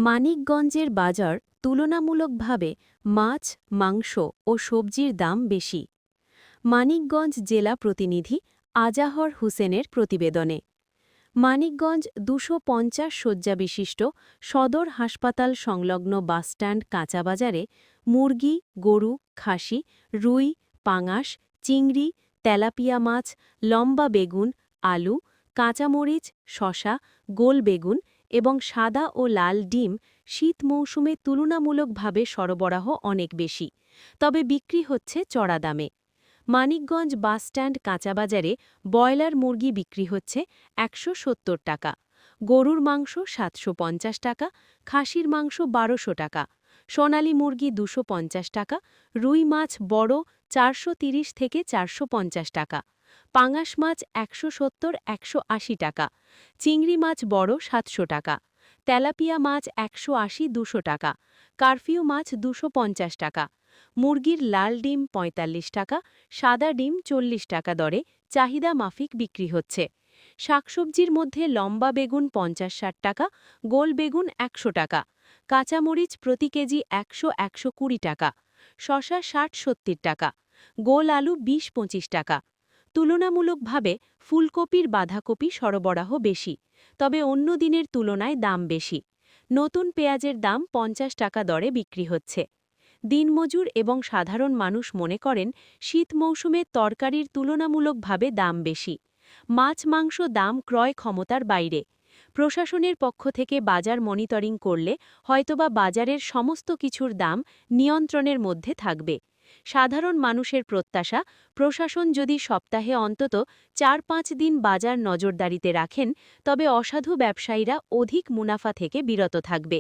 মানিকগঞ্জের বাজার তুলনামূলকভাবে মাছ, মাংস ও সবজির দাম বেশি। মানিকগঞ্জ জেলা প্রতিনিধি আজাহর হোসেনের প্রতিবেদনে। মানিকগঞ্জ ২৫০ শয্যাবিশিষ্ট সদর হাসপাতাল সংলগ্ন বাসস্ট্যান্ড কাঁচাবাজারে মুরগি, গরু, খাসি, রুই, পাঙাশ, চিংড়ি, তেলাপিয়া মাছ, লম্বা বেগুন, আলু, কাঁচামরিচ, শসা, গোল বেগুন এবং সাদা ও লাল ডিম শীত মৌসুমে তুলনামূলকভাবে সরবরাহ অনেক বেশি, তবে বিক্রি হচ্ছে চড়া দামে। মানিকগঞ্জ বাসস্ট্যান্ড কাঁচাবাজারে ব্রয়লার মুরগি বিক্রি হচ্ছে ১৭০ টাকা, গরুর মাংস ৭৫০ টাকা, খাসির মাংস ১২০০ টাকা, সোনালী মুরগি ২৫০ টাকা, রুই মাছ বড় ৪৩০ থেকে ৪৫০ টাকা, পাঙাশ মাছ ১৭০-১৮০ টাকা, চিংড়ি মাছ বড় ৭০০ টাকা, তেলাপিয়া মাছ ১৮০-২০০ টাকা, কারফিউ মাছ ২৫০ টাকা, মুরগির লাল ডিম ৪৫ টাকা, সাদা ডিম ৪০ টাকা দরে চাহিদা মাফিক বিক্রি হচ্ছে। শাকসবজির মধ্যে লম্বা বেগুন ৫০-৬০ টাকা, গোল বেগুন ১০০ টাকা, কাঁচামরিচ প্রতি কেজি ১০০-১২০ টাকা, শসা ৬০-৭০ টাকা, গোল আলু ২০-২৫ টাকা। তুলনামূলকভাবে ফুলকপির বাঁধাকপি সরবরাহ বেশি, তবে অন্য দিনের তুলনায় দাম বেশি। নতুন পেঁয়াজের দাম ৫০ টাকা দরে বিক্রি হচ্ছে। দিনমজুর এবং সাধারণ মানুষ মনে করেন শীত মৌসুমে তরকারির তুলনামূলকভাবে দাম বেশি। মাছ মাংস দাম ক্রয় ক্ষমতার বাইরে। প্রশাসনের পক্ষ থেকে বাজার মনিটরিং করলে হয়তোবা বাজারের সমস্ত কিছুর দাম নিয়ন্ত্রণের মধ্যে থাকবে। সাধারণ মানুষের প্রত্যাশা, প্রশাসন যদি সপ্তাহে অন্তত ৪-৫ দিন বাজার নজরদারিতে রাখেন, তবে অসাধু ব্যবসায়ীরা অধিক মুনাফা থেকে বিরত থাকবে।